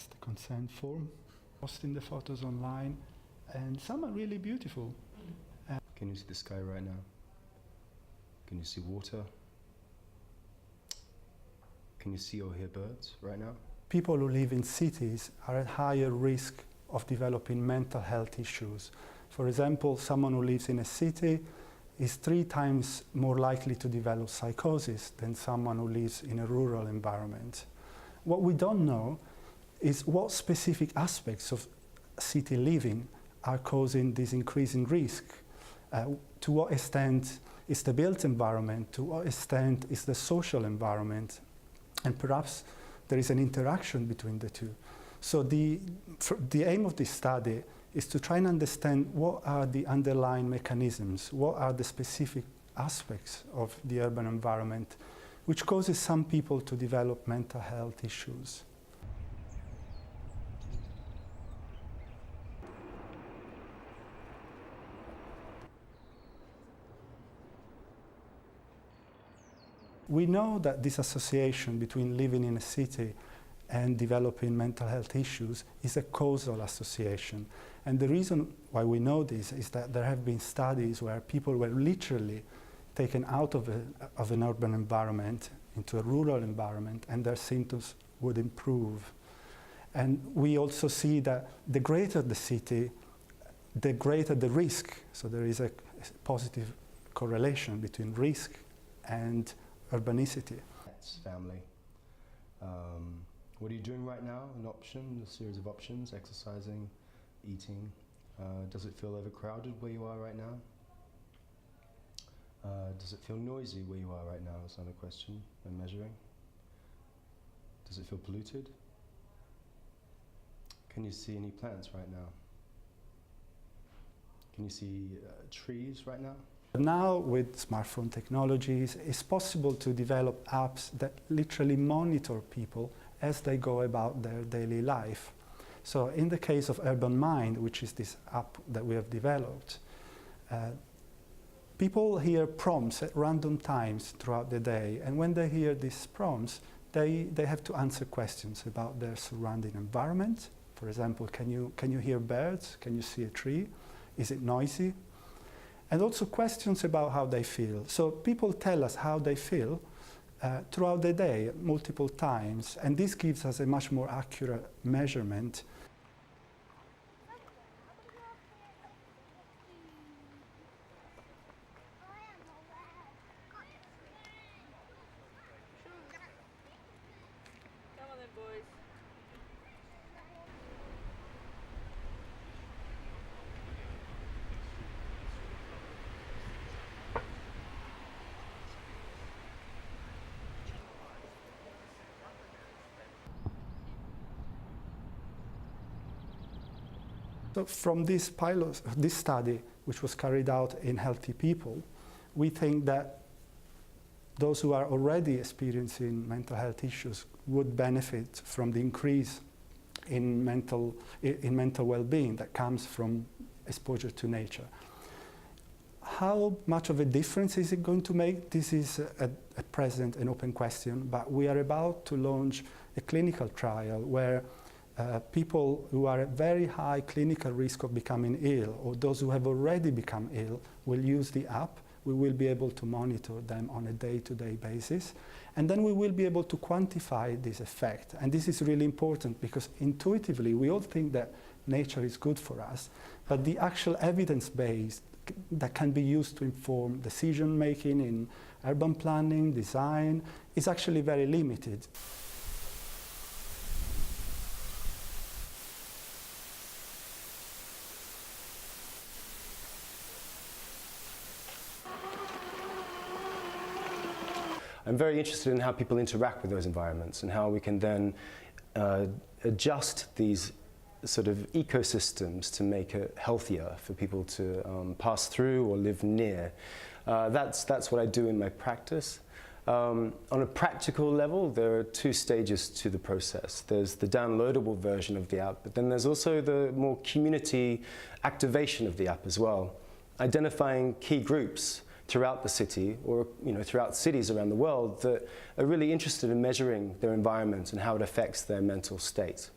That's the consent form. Posting the photos online, and some are really beautiful. Can you see the sky right now? Can you see water? Can you see or hear birds right now? People who live in cities are at higher risk of developing mental health issues. For example, someone who lives in a city is 3 times more likely to develop psychosis than someone who lives in a rural environment. What we don't know is what specific aspects of city living are causing this increasing risk. To what extent is the built environment, to what extent is the social environment, and perhaps there is an interaction between the two. So the aim of this study is to try and understand what are the underlying mechanisms, what are the specific aspects of the urban environment which causes some people to develop mental health issues. We know that this association between living in a city and developing mental health issues is a causal association. And the reason why we know this is that there have been studies where people were literally taken out of an urban environment into a rural environment, and their symptoms would improve. And we also see that the greater the city, the greater the risk. So there is a positive correlation between risk and urbanicity. Family. What are you doing right now? An option, a series of options: exercising, eating. Does it feel overcrowded where you are right now? Does it feel noisy where you are right now? Is another question I'm measuring. Does it feel polluted? Can you see any plants right now? Can you see trees right now? Now, with smartphone technologies, it's possible to develop apps that literally monitor people as they go about their daily life. So in the case of Urban Mind, which is this app that we have developed, people hear prompts at random times throughout the day, and when they hear these prompts, they have to answer questions about their surrounding environment. For example, can you hear birds? Can you see a tree? Is it noisy? And also questions about how they feel. So people tell us how they feel throughout the day, multiple times, and this gives us a much more accurate measurement. Come on then, boys. So from this study, which was carried out in healthy people, we think that those who are already experiencing mental health issues would benefit from the increase in mental well-being that comes from exposure to nature. How much of a difference is it going to make? This is at present an open question, but we are about to launch a clinical trial where people who are at very high clinical risk of becoming ill, or those who have already become ill, will use the app. We will be able to monitor them on a day-to-day basis, and then we will be able to quantify this effect. And this is really important because intuitively we all think that nature is good for us, but the actual evidence base that can be used to inform decision making in urban planning, design, is actually very limited. I'm very interested in how people interact with those environments and how we can then adjust these sort of ecosystems to make it healthier for people to pass through or live near. That's what I do in my practice. On a practical level, there are 2 stages to the process. There's the downloadable version of the app, but then there's also the more community activation of the app as well. Identifying key groups throughout the city, or throughout cities around the world, that are really interested in measuring their environment and how it affects their mental state.